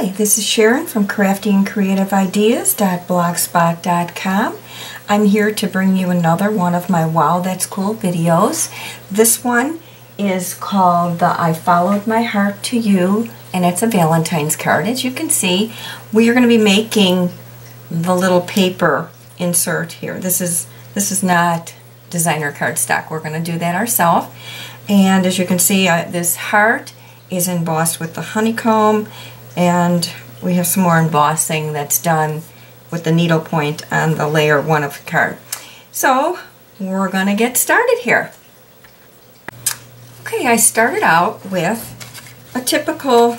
Hi, this is Sharon from craftyandcreativeideas.blogspot.com. I'm here to bring you another one of my Wow That's Cool videos. This one is called the I Followed My Heart to You, and it's a Valentine's card. As you can see, we are going to be making the little paper insert here. This is not designer cardstock. We're going to do that ourselves. And as you can see, this heart is embossed with the honeycomb, and we have some more embossing that's done with the needlepoint on the layer 1 of the card. So we're going to get started here. Okay, I started out with a typical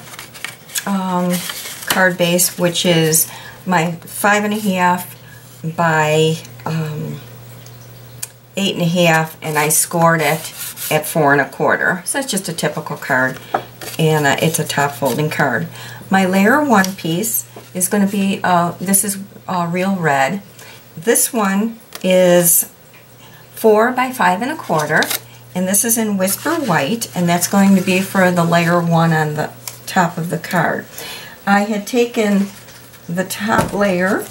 card base, which is my 5.5 by 8.5, and I scored it at 4 1/4. So it's just a typical card, and it's a top folding card. My layer 1 piece is going to be, this is real red. This one is 4 by 5 1/4, and this is in Whisper White, and that's going to be for the layer 1 on the top of the card. I had taken the top layer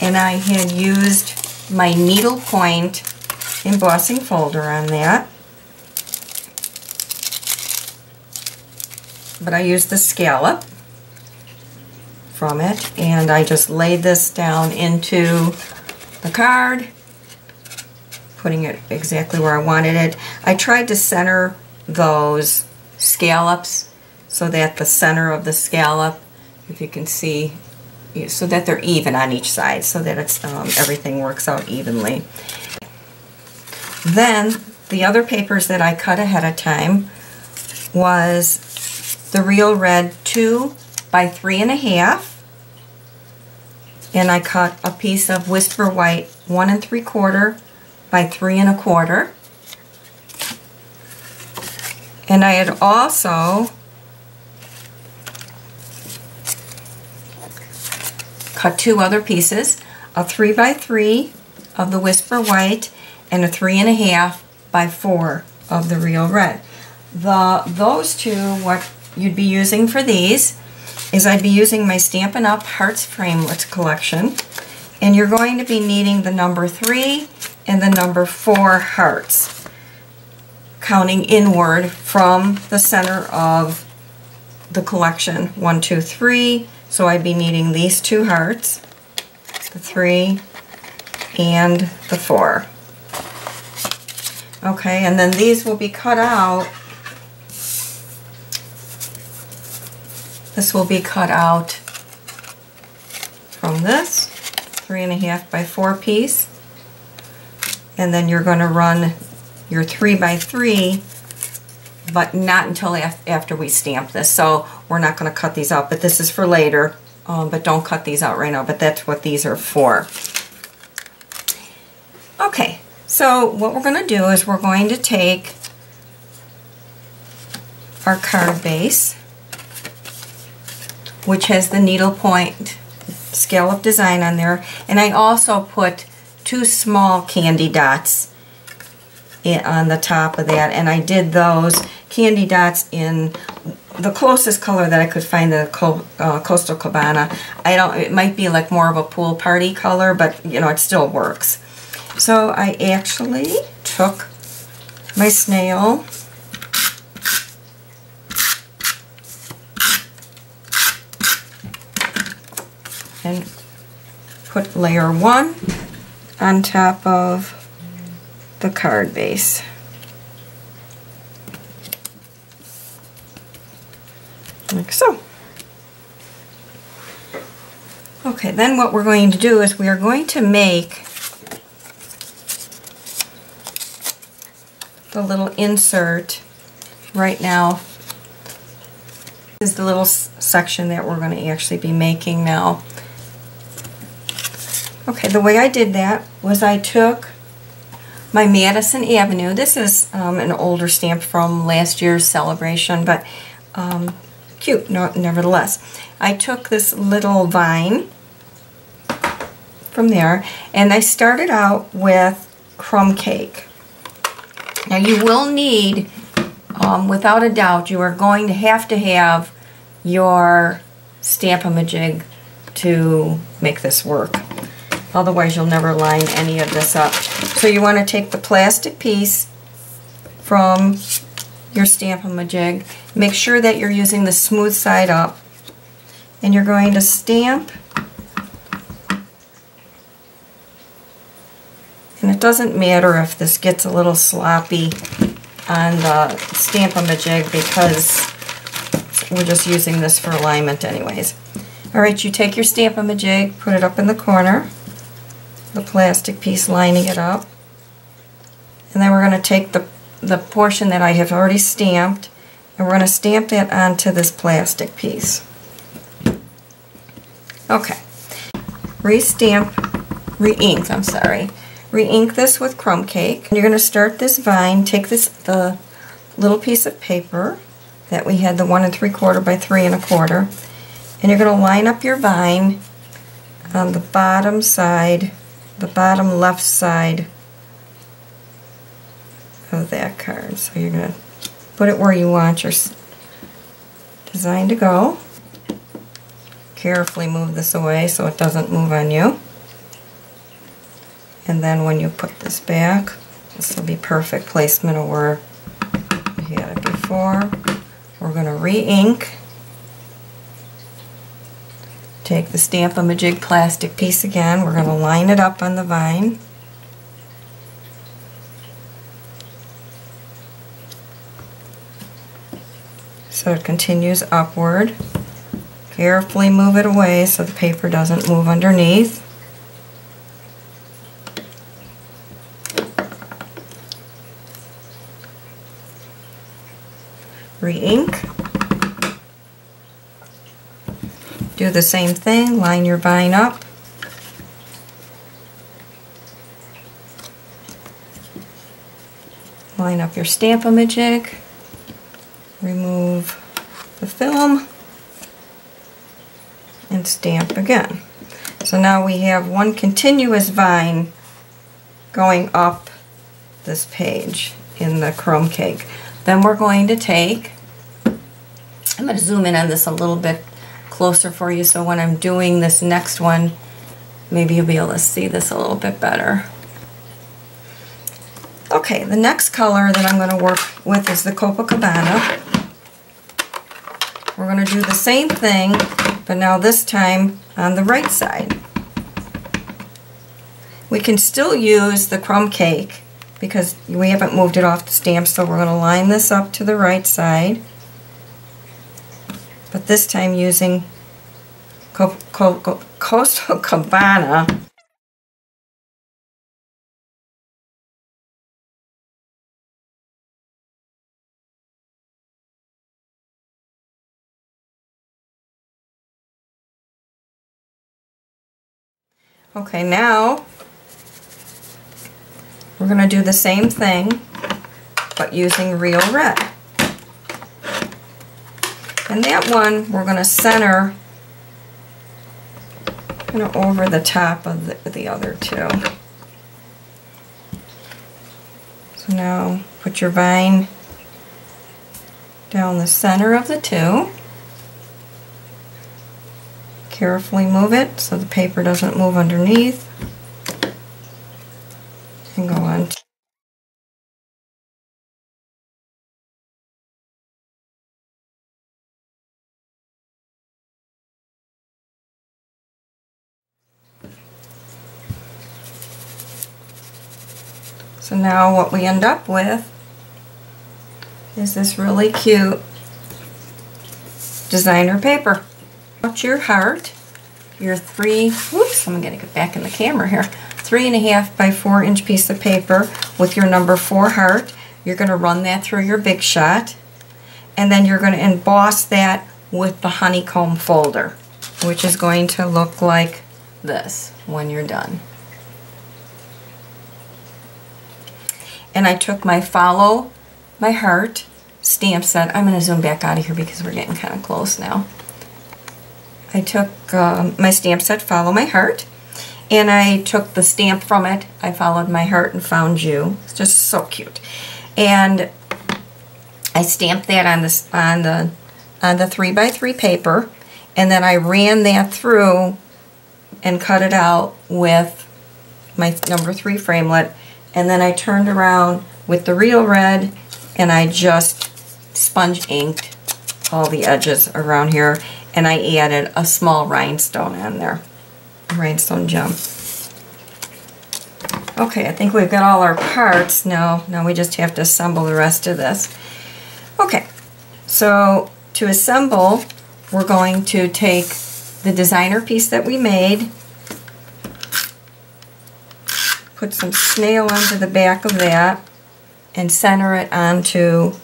and I had used my needlepoint embossing folder on that, but I used the scallop from it, and I just laid this down into the card, putting it exactly where I wanted it. I tried to center those scallops so that the center of the scallop, if you can see, so that they're even on each side, so that it's everything works out evenly. Then the other papers that I cut ahead of time was the real red 2 by 3 1/2, and I cut a piece of Whisper White 1 3/4 by 3 1/4, and I had also cut 2 other pieces, a 3 by 3 of the Whisper White and a 3 1/2 by 4 of the real red. Those two, what you'd be using for these is I'd be using my Stampin' Up! Heart Framelit collection, and you're going to be needing the number 3 and the number 4 hearts, counting inward from the center of the collection, 1, 2, 3. So I'd be needing these 2 hearts, the 3 and the 4. Okay, and then these will be cut out. This will be cut out from this 3 1/2 by 4 piece, and then you're going to run your 3 by 3, but not until after we stamp this. So we're not going to cut these out, but this is for later, but don't cut these out right now, but that's what these are for. Okay, so what we're going to do is we're going to take our card base, which has the needlepoint scallop design on there, and I also put 2 small candy dots on the top of that, and I did those candy dots in the closest color that I could find, the Coastal Cabana. It might be like more of a pool party color, but you know, it still works. So I actually took my snail and put layer 1 on top of the card base. Like so. Okay, then what we're going to do is we are going to make the little insert right now. This is the little section that we're going to actually be making now. Okay, the way I did that was I took my Madison Avenue. This is an older stamp from last year's celebration, but cute nevertheless. I took this little vine from there, and I started out with Crumb Cake. Now you will need, without a doubt, you are going to have your Stamp-a-ma-jig to make this work. Otherwise you'll never line any of this up. So you want to take the plastic piece from your Stamp-a-ma-jig. Make sure that you're using the smooth side up. And you're going to stamp. And it doesn't matter if this gets a little sloppy on the Stamp-a-ma-jig because we're just using this for alignment anyways. Alright, you take your Stamp-a-ma-jig, put it up in the corner, the plastic piece lining it up, and then we're going to take the portion that I have already stamped and we're going to stamp that onto this plastic piece. Okay. Re-ink this with Crumb Cake. You're going to start this vine, take the little piece of paper that we had, the 1 3/4 by 3 1/4, and you're going to line up your vine on the bottom side, the bottom left side of that card. So you're going to put it where you want your design to go. Carefully move this away so it doesn't move on you. And then when you put this back, this will be perfect placement of where you had it before. We're going to re-ink. Take the Stamp-a-ma-jig plastic piece again. We're going to line it up on the vine. So it continues upward. Carefully move it away so the paper doesn't move underneath. Re-ink. Do the same thing, line your vine up. Line up your Stamp-a-ma-jig. Remove the film and stamp again. So now we have one continuous vine going up this page in the Crumb Cake. Then we're going to take, I'm going to zoom in on this a little bit closer for you so when I'm doing this next one, maybe you'll be able to see this a little bit better. Okay, the next color that I'm going to work with is the Cabana. We're going to do the same thing, but now this time on the right side. We can still use the Crumb Cake because we haven't moved it off the stamp, so we're going to line this up to the right side, but this time using Coastal Cabana. Okay, now we're going to do the same thing, but using real red. And that one we're going to center kind of over the top of the other two. So now put your vine down the center of the two. Carefully move it so the paper doesn't move underneath. And go on. So now what we end up with is this really cute designer paper. Cut your heart, your I'm going to get back in the camera here, 3.5 by 4 inch piece of paper with your number 4 heart. You're going to run that through your Big Shot, and then you're going to emboss that with the Honeycomb folder, which is going to look like this when you're done. And I took my Follow My Heart stamp set. I'm going to zoom back out of here because we're getting kind of close now. I took my stamp set, Follow My Heart, and I took the stamp from it. I followed my heart and found you. It's just so cute. And I stamped that on the 3x3 paper, and then I ran that through and cut it out with my number 3 framelit, and then I turned around with the real red and I just sponge inked all the edges around here, and I added a small rhinestone on there, a rhinestone gem. Okay, I think we've got all our parts now. Now we just have to assemble the rest of this. Okay, so to assemble, we're going to take the designer piece that we made, put some snail onto the back of that, and center it onto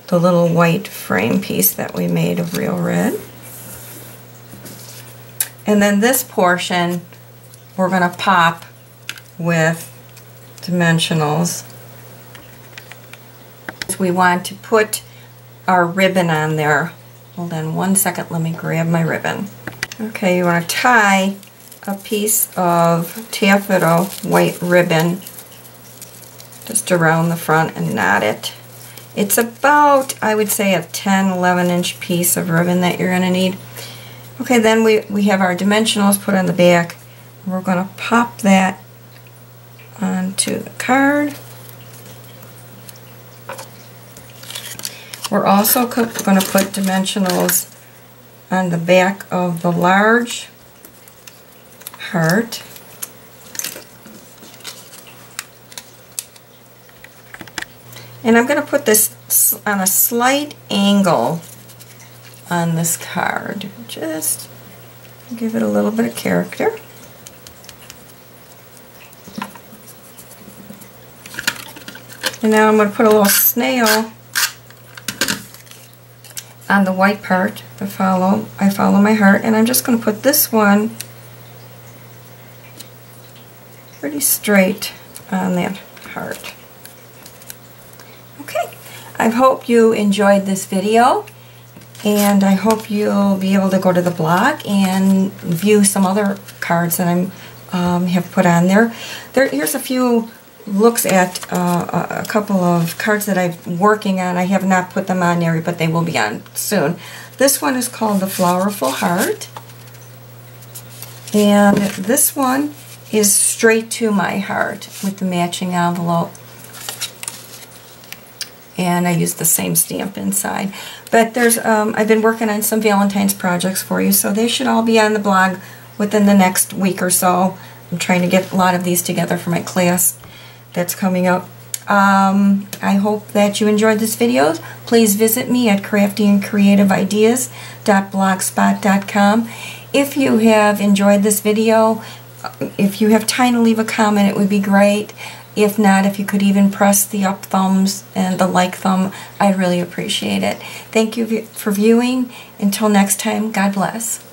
the little white frame piece that we made of real red. And then this portion we're going to pop with dimensionals. We want to put our ribbon on there. Hold on one second, let me grab my ribbon. Okay, you want to tie a piece of taffeta white ribbon just around the front and knot it. It's about, I would say, a 10-11 inch piece of ribbon that you're going to need. Okay, then we have our dimensionals put on the back. We're going to pop that onto the card. We're also going to put dimensionals on the back of the large heart. And I'm going to put this on a slight angle on this card. Just give it a little bit of character. And now I'm going to put a little snail on the white part. I follow my heart, and I'm just going to put this one pretty straight on that heart. Okay, I hope you enjoyed this video, and I hope you'll be able to go to the blog and view some other cards that I have put on there. Here's a few looks at a couple of cards that I'm working on. I have not put them on there, but they will be on soon. This one is called the Flowerful Heart, and this one is straight to my heart with the matching envelope. And I used the same stamp inside. But there's I've been working on some Valentine's projects for you, so they should all be on the blog within the next week or so. I'm trying to get a lot of these together for my class that's coming up. I hope that you enjoyed this video. Please visit me at craftyandcreativeideas.blogspot.com. If you have enjoyed this video, if you have time to leave a comment, it would be great. If not, if you could even press the up thumbs and the like thumb, I'd really appreciate it. Thank you for viewing. Until next time, God bless.